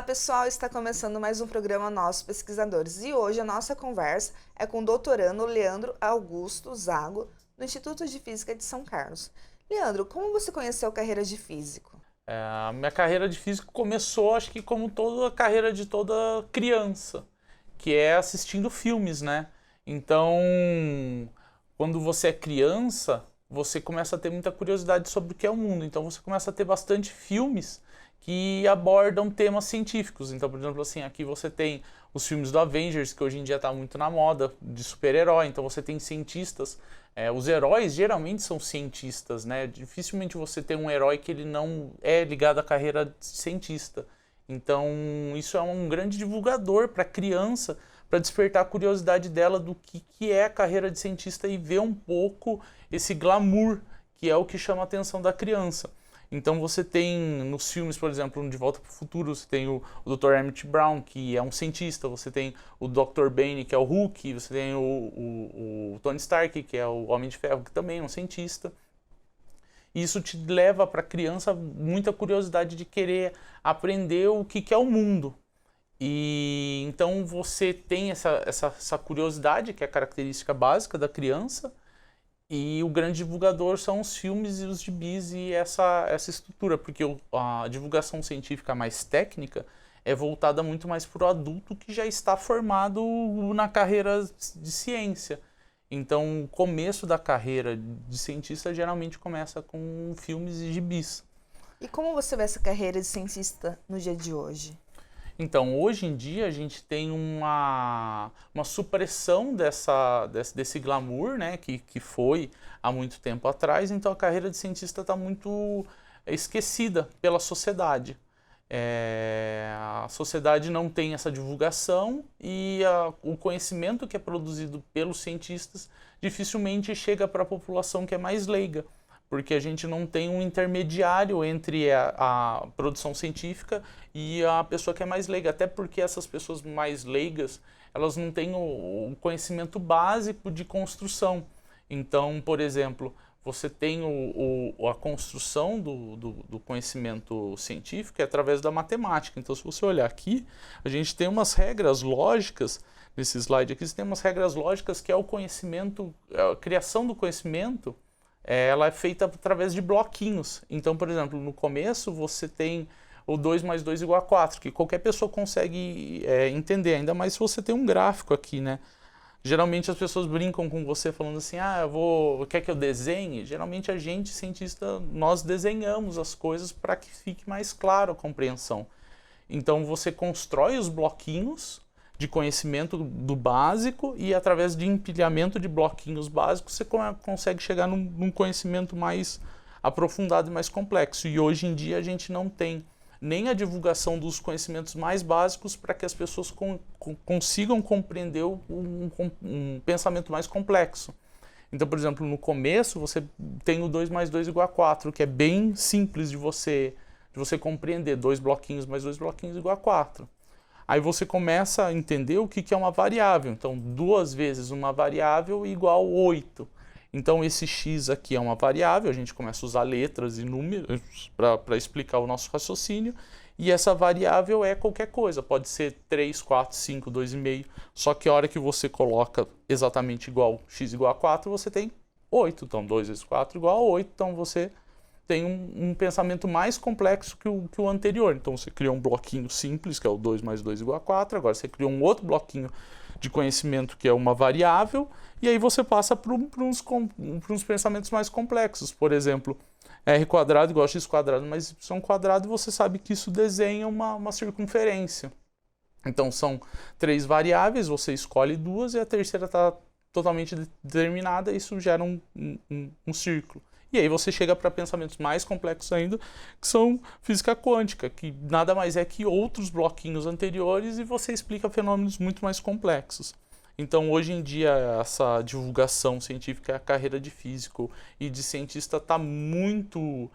pessoal, está começando mais um programa Nossos Pesquisadores e hoje a nossa conversa é com o doutorando Leandro Augusto Zago, do Instituto de Física de São Carlos. Leandro, como você conheceu a carreira de físico? A minha carreira de físico começou, acho que como toda a carreira de toda criança, que é assistindo filmes, né? Então, quando você é criança, você começa a ter muita curiosidade sobre o que é o mundo. Então, você começa a ter bastante filmes que abordam temas científicos. Então, por exemplo, assim, aqui você tem os filmes do Avengers, que hoje em dia está muito na moda, de super-herói. Então, você tem cientistas. Os heróis geralmente são cientistas, né? Dificilmente você tem um herói que ele não é ligado à carreira de cientista. Então, isso é um grande divulgador para a criança, para despertar a curiosidade dela do que é a carreira de cientista e ver um pouco esse glamour, que é o que chama a atenção da criança. Então você tem nos filmes, por exemplo, De Volta para o Futuro, você tem o Dr. Emmett Brown, que é um cientista, você tem o Dr. Bane, que é o Hulk, você tem o Tony Stark, que é o Homem de Ferro, que também é um cientista. E isso te leva para a criança muita curiosidade de querer aprender o que é o mundo. E então você tem essa curiosidade, que é a característica básica da criança, e o grande divulgador são os filmes e os gibis e essa estrutura, porque a divulgação científica mais técnica é voltada muito mais para o adulto que já está formado na carreira de ciência. Então, o começo da carreira de cientista geralmente começa com filmes e gibis. E como você vê essa carreira de cientista no dia de hoje? Então, hoje em dia, a gente tem uma supressão desse glamour, né, que foi há muito tempo atrás. Então, a carreira de cientista está muito esquecida pela sociedade. A sociedade não tem essa divulgação e o conhecimento que é produzido pelos cientistas dificilmente chega para a população que é mais leiga, porque a gente não tem um intermediário entre a produção científica e a pessoa que é mais leiga, até porque essas pessoas mais leigas, elas não têm o conhecimento básico de construção. Então, por exemplo, você tem a construção do conhecimento científico através da matemática. Então, se você olhar aqui, a gente tem umas regras lógicas, nesse slide aqui, você tem umas regras lógicas que é o conhecimento, a criação do conhecimento, ela é feita através de bloquinhos. Então, por exemplo, no começo você tem o 2 mais 2 igual a 4, que qualquer pessoa consegue entender, ainda mais se você tem um gráfico aqui, né? Geralmente as pessoas brincam com você falando assim, quer que eu desenhe? Geralmente a gente, cientista, nós desenhamos as coisas para que fique mais claro a compreensão. Então você constrói os bloquinhos de conhecimento do básico e através de empilhamento de bloquinhos básicos você consegue chegar num conhecimento mais aprofundado e mais complexo. E hoje em dia a gente não tem nem a divulgação dos conhecimentos mais básicos para que as pessoas consigam compreender um pensamento mais complexo. Então, por exemplo, no começo você tem o 2 mais 2 igual a 4, que é bem simples de você compreender. 2 bloquinhos mais 2 bloquinhos igual a 4. Aí você começa a entender o que é uma variável. Então, 2 vezes uma variável igual a 8. Então, esse x aqui é uma variável, a gente começa a usar letras e números para explicar o nosso raciocínio. E essa variável é qualquer coisa, pode ser 3, 4, 5, 2,5. Só que a hora que você coloca exatamente igual, x igual a 4, você tem 8. Então, 2 vezes 4 igual a 8. Então, você tem um pensamento mais complexo que o anterior. Então, você cria um bloquinho simples, que é o 2 mais 2 igual a 4. Agora, você cria um outro bloquinho de conhecimento, que é uma variável. E aí, você passa para uns pensamentos mais complexos. Por exemplo, r quadrado igual a x quadrado mais y quadrado. E você sabe que isso desenha uma circunferência. Então, são 3 variáveis, você escolhe 2 e a terceira está totalmente determinada. E isso gera um círculo. E aí você chega para pensamentos mais complexos ainda, que são física quântica, que nada mais é que outros bloquinhos anteriores e você explica fenômenos muito mais complexos. Então, hoje em dia, essa divulgação científica, a carreira de físico e de cientista está muito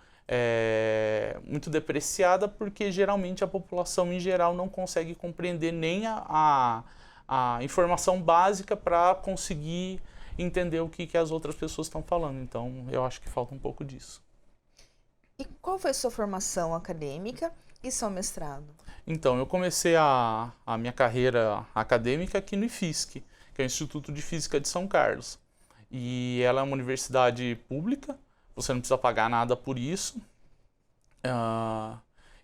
depreciada, porque geralmente a população em geral não consegue compreender nem a informação básica para conseguir entender o que as outras pessoas estão falando. Então, eu acho que falta um pouco disso. E qual foi a sua formação acadêmica E seu mestrado? Então, eu comecei a minha carreira acadêmica aqui no IFISC, que é o Instituto de Física de São Carlos. E ela é uma universidade pública, você não precisa pagar nada por isso.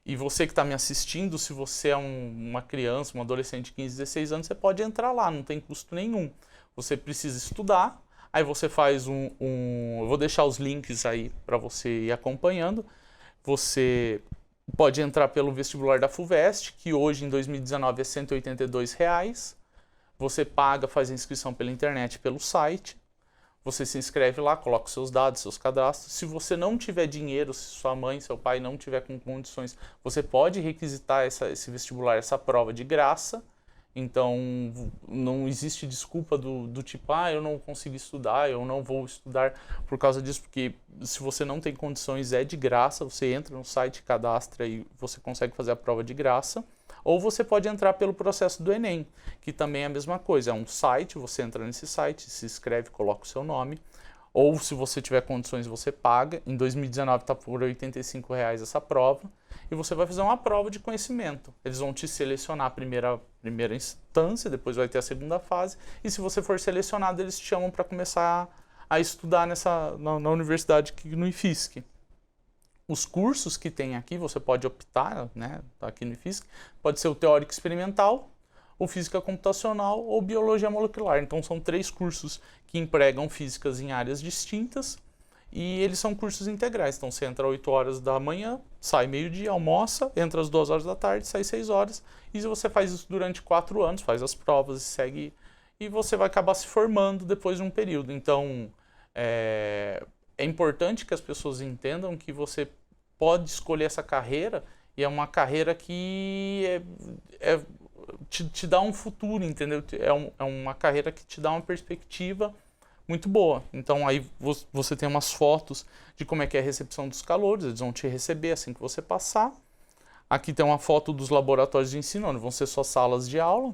E você que está me assistindo, se você é uma criança, um adolescente de 15, 16 anos, você pode entrar lá, não tem custo nenhum. Você precisa estudar, aí você faz eu vou deixar os links aí para você ir acompanhando. Você pode entrar pelo vestibular da FUVEST, que hoje em 2019 é R$ 182. Você paga, faz a inscrição pela internet, pelo site. Você se inscreve lá, coloca os seus dados, seus cadastros. Se você não tiver dinheiro, se sua mãe, seu pai não tiver com condições, você pode requisitar esse vestibular, essa prova de graça. Então, não existe desculpa do tipo, eu não consegui estudar, eu não vou estudar por causa disso, porque se você não tem condições, é de graça, você entra no site, cadastra e você consegue fazer a prova de graça. Ou você pode entrar pelo processo do Enem, que também é a mesma coisa, é um site, você entra nesse site, se inscreve, coloca o seu nome, ou se você tiver condições, você paga. Em 2019 está por R$ 85 essa prova, e você vai fazer uma prova de conhecimento. Eles vão te selecionar a primeira instância, depois vai ter a segunda fase, e se você for selecionado, eles te chamam para começar a estudar na universidade aqui no IFISC. Os cursos que tem aqui, você pode optar, né, aqui no IFISC, pode ser o teórico experimental, ou física computacional, ou biologia molecular. Então são 3 cursos que empregam físicas em áreas distintas, e eles são cursos integrais. Então você entra às 8 horas da manhã, sai meio-dia, almoça, entra às 2 horas da tarde, sai 6 horas, e você faz isso durante 4 anos, faz as provas e segue, e você vai acabar se formando depois de um período. Então, é importante que as pessoas entendam que você pode escolher essa carreira, e é uma carreira que te dá um futuro, entendeu? É uma carreira que te dá uma perspectiva muito boa. Então aí você tem umas fotos de como é que é a recepção dos calouros, eles vão te receber assim que você passar. Aqui tem uma foto dos laboratórios de ensino, onde vão ser só salas de aula.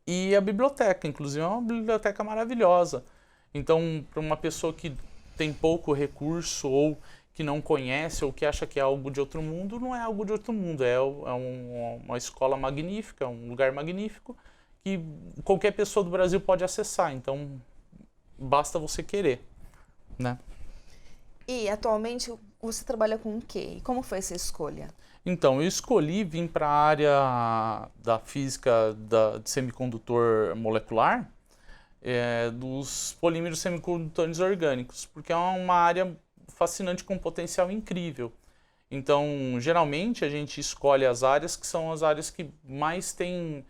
E a biblioteca, inclusive, é uma biblioteca maravilhosa. Então, para uma pessoa que tem pouco recurso ou que não conhece ou que acha que é algo de outro mundo, não é algo de outro mundo, é uma escola magnífica, um lugar magnífico que qualquer pessoa do Brasil pode acessar, então basta você querer, né? E atualmente você trabalha com o quê? E como foi essa escolha? Então, eu escolhi vir para a área da física de semicondutor molecular, dos polímeros semicondutores orgânicos, porque é uma área fascinante com potencial incrível. Então, geralmente a gente escolhe as áreas que são as áreas que mais têm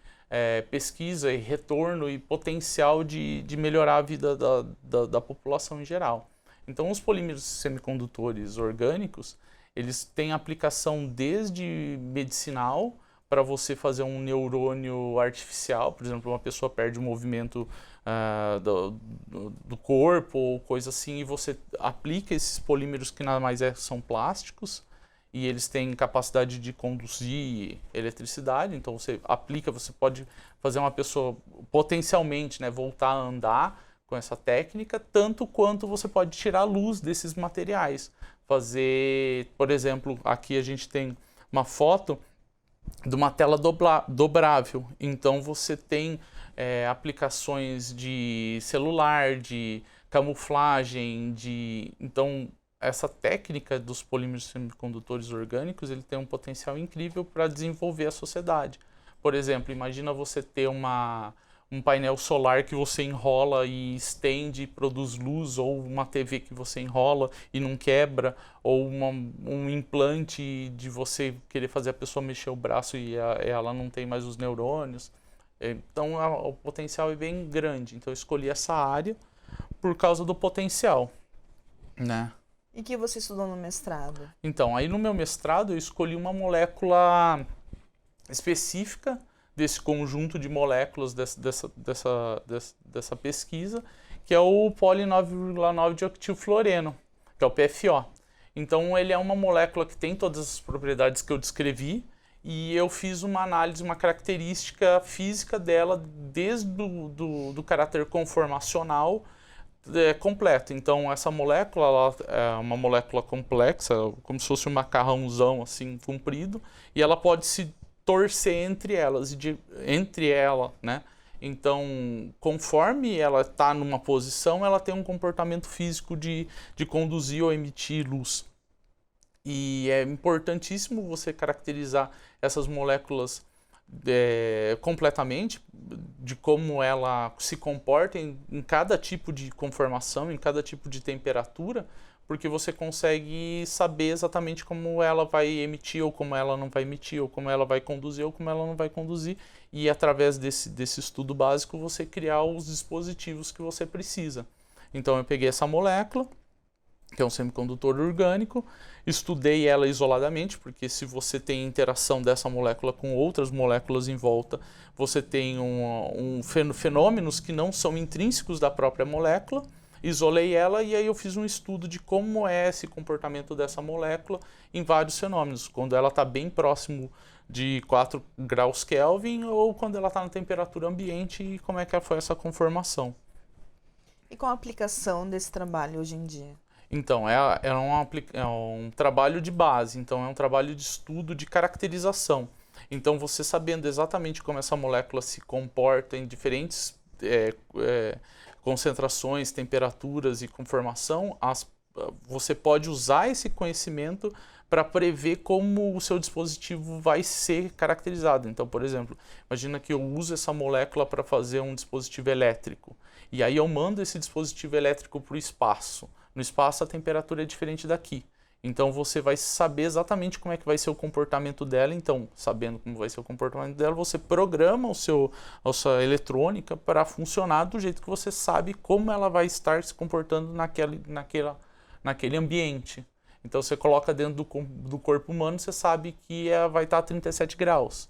pesquisa e retorno e potencial de melhorar a vida da população em geral. Então, os polímeros semicondutores orgânicos, eles têm aplicação desde medicinal, para você fazer um neurônio artificial, por exemplo, uma pessoa perde o movimento do corpo ou coisa assim, e você aplica esses polímeros que nada mais são plásticos, e eles têm capacidade de conduzir eletricidade, então você aplica, você pode fazer uma pessoa potencialmente, né, voltar a andar com essa técnica, tanto quanto você pode tirar a luz desses materiais. Fazer, por exemplo, aqui a gente tem uma foto de uma tela dobrável, então você tem aplicações de celular, de camuflagem, então essa técnica dos polímeros semicondutores orgânicos, ele tem um potencial incrível para desenvolver a sociedade. Por exemplo, imagina você ter um painel solar que você enrola e estende e produz luz, ou uma TV que você enrola e não quebra, ou um implante de você querer fazer a pessoa mexer o braço e ela não tem mais os neurônios. Então o potencial é bem grande. Então eu escolhi essa área por causa do potencial, né? E que você estudou no mestrado? Então, aí no meu mestrado eu escolhi uma molécula específica desse conjunto de moléculas dessa pesquisa, que é o poli 9,9-dioxetilfluoreno, que é o PFO. Então ele é uma molécula que tem todas as propriedades que eu descrevi, e eu fiz uma análise, uma característica física dela, desde do caráter conformacional, É completo. Então, essa molécula ela é uma molécula complexa, como se fosse um macarrãozão assim, comprido, e ela pode se torcer entre elas, entre ela, né? Então, conforme ela está numa posição, ela tem um comportamento físico de conduzir ou emitir luz. E é importantíssimo você caracterizar essas moléculas completamente, de como ela se comporta em cada tipo de conformação, em cada tipo de temperatura, porque você consegue saber exatamente como ela vai emitir, ou como ela não vai emitir, ou como ela vai conduzir, ou como ela não vai conduzir, e através desse estudo básico você criar os dispositivos que você precisa. Então eu peguei essa molécula, que é um semicondutor orgânico, estudei ela isoladamente, porque se você tem interação dessa molécula com outras moléculas em volta, você tem fenômenos que não são intrínsecos da própria molécula. Isolei ela e aí eu fiz um estudo de como é esse comportamento dessa molécula em vários fenômenos, quando ela está bem próximo de 4 graus Kelvin ou quando ela está na temperatura ambiente e como é que foi essa conformação. E qual a aplicação desse trabalho hoje em dia? Então, é um trabalho de base, então é um trabalho de estudo de caracterização. Então, você sabendo exatamente como essa molécula se comporta em diferentes concentrações, temperaturas e conformação, você pode usar esse conhecimento para prever como o seu dispositivo vai ser caracterizado. Então, por exemplo, imagina que eu uso essa molécula para fazer um dispositivo elétrico, e aí eu mando esse dispositivo elétrico para o espaço. No espaço a temperatura é diferente daqui. Então você vai saber exatamente como é que vai ser o comportamento dela. Então, sabendo como vai ser o comportamento dela, você programa a sua eletrônica para funcionar do jeito que você sabe como ela vai estar se comportando naquele ambiente. Então você coloca dentro do corpo humano, você sabe que vai estar a 37 graus.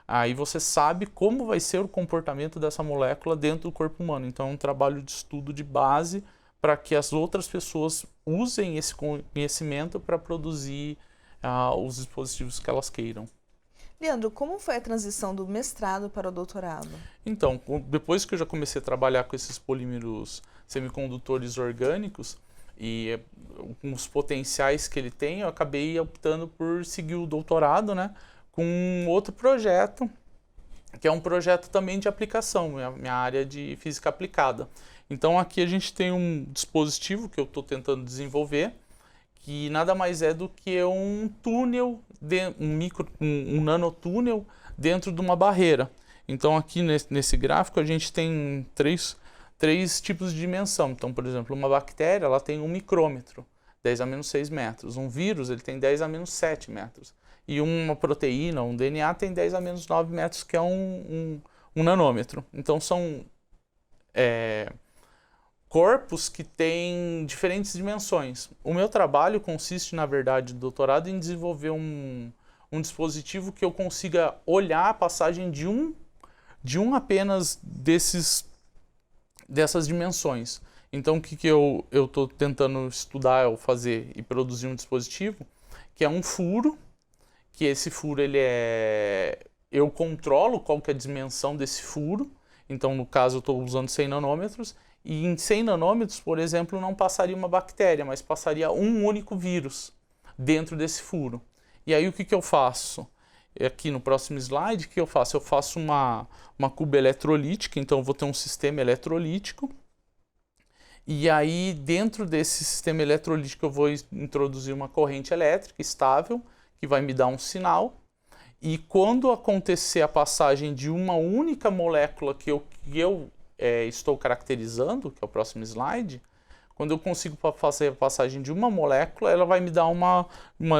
Aí você sabe como vai ser o comportamento dessa molécula dentro do corpo humano. Então é um trabalho de estudo de base para que as outras pessoas usem esse conhecimento para produzir os dispositivos que elas queiram. Leandro, como foi a transição do mestrado para o doutorado? Então, depois que eu já comecei a trabalhar com esses polímeros semicondutores orgânicos e com os potenciais que ele tem, eu acabei optando por seguir o doutorado, né, com um outro projeto, que é um projeto também de aplicação, minha área de física aplicada. Então aqui a gente tem um dispositivo que eu estou tentando desenvolver, que nada mais é do que um túnel, um nanotúnel dentro de uma barreira. Então aqui nesse gráfico a gente tem três tipos de dimensão. Então, por exemplo, uma bactéria ela tem 1 micrômetro, 10 a menos 6 metros. Um vírus ele tem 10 a menos 7 metros. E uma proteína, um DNA, tem 10 a menos 9 metros, que é um nanômetro. Então são corpos que têm diferentes dimensões. O meu trabalho consiste, na verdade, do doutorado, em desenvolver um dispositivo que eu consiga olhar a passagem de um apenas dessas dimensões. Então, o que eu estou tentando estudar ou fazer e produzir um dispositivo que é um furo, que esse furo eu controlo qual que é a dimensão desse furo. Então, no caso, eu estou usando 100 nanômetros, e em 100 nanômetros, por exemplo, não passaria uma bactéria, mas passaria um único vírus dentro desse furo. E aí o que eu faço? Aqui no próximo slide, o que eu faço? Eu faço uma cuba eletrolítica, então eu vou ter um sistema eletrolítico, e aí dentro desse sistema eletrolítico eu vou introduzir uma corrente elétrica estável, que vai me dar um sinal, e quando acontecer a passagem de uma única molécula que eu estou caracterizando, que é o próximo slide, quando eu consigo fazer a passagem de uma molécula, ela vai me dar uma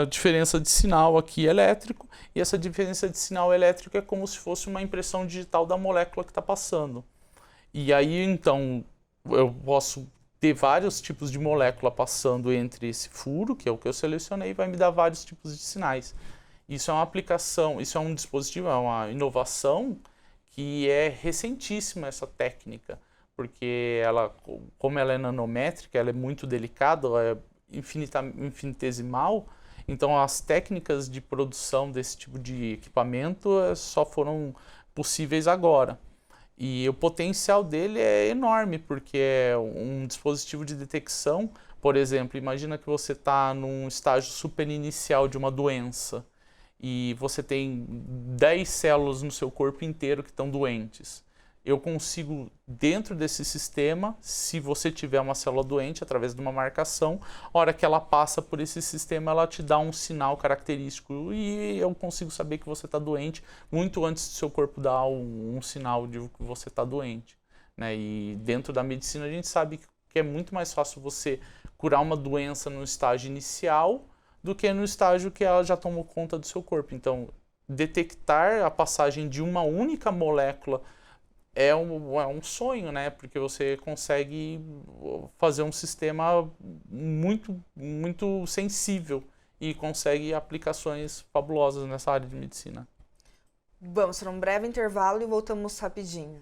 diferença de sinal aqui elétrico, e essa diferença de sinal elétrico é como se fosse uma impressão digital da molécula que está passando. E aí, então, eu posso ter vários tipos de molécula passando entre esse furo, que é o que eu selecionei, e vai me dar vários tipos de sinais. Isso é uma aplicação, isso é um dispositivo, é uma inovação que é recentíssima essa técnica, porque como ela é nanométrica, ela é muito delicada, ela é infinitesimal, então as técnicas de produção desse tipo de equipamento só foram possíveis agora. E o potencial dele é enorme, porque é um dispositivo de detecção. Por exemplo, imagina que você está num estágio super inicial de uma doença e você tem 10 células no seu corpo inteiro que estão doentes. Eu consigo, dentro desse sistema, se você tiver uma célula doente, através de uma marcação, a hora que ela passa por esse sistema, ela te dá um sinal característico e eu consigo saber que você está doente muito antes do seu corpo dar um sinal de que você está doente, né? E dentro da medicina a gente sabe que é muito mais fácil você curar uma doença no estágio inicial do que no estágio que ela já tomou conta do seu corpo. Então, detectar a passagem de uma única molécula é um sonho, né? Porque você consegue fazer um sistema muito sensível e consegue aplicações fabulosas nessa área de medicina. Vamos para um breve intervalo e voltamos rapidinho.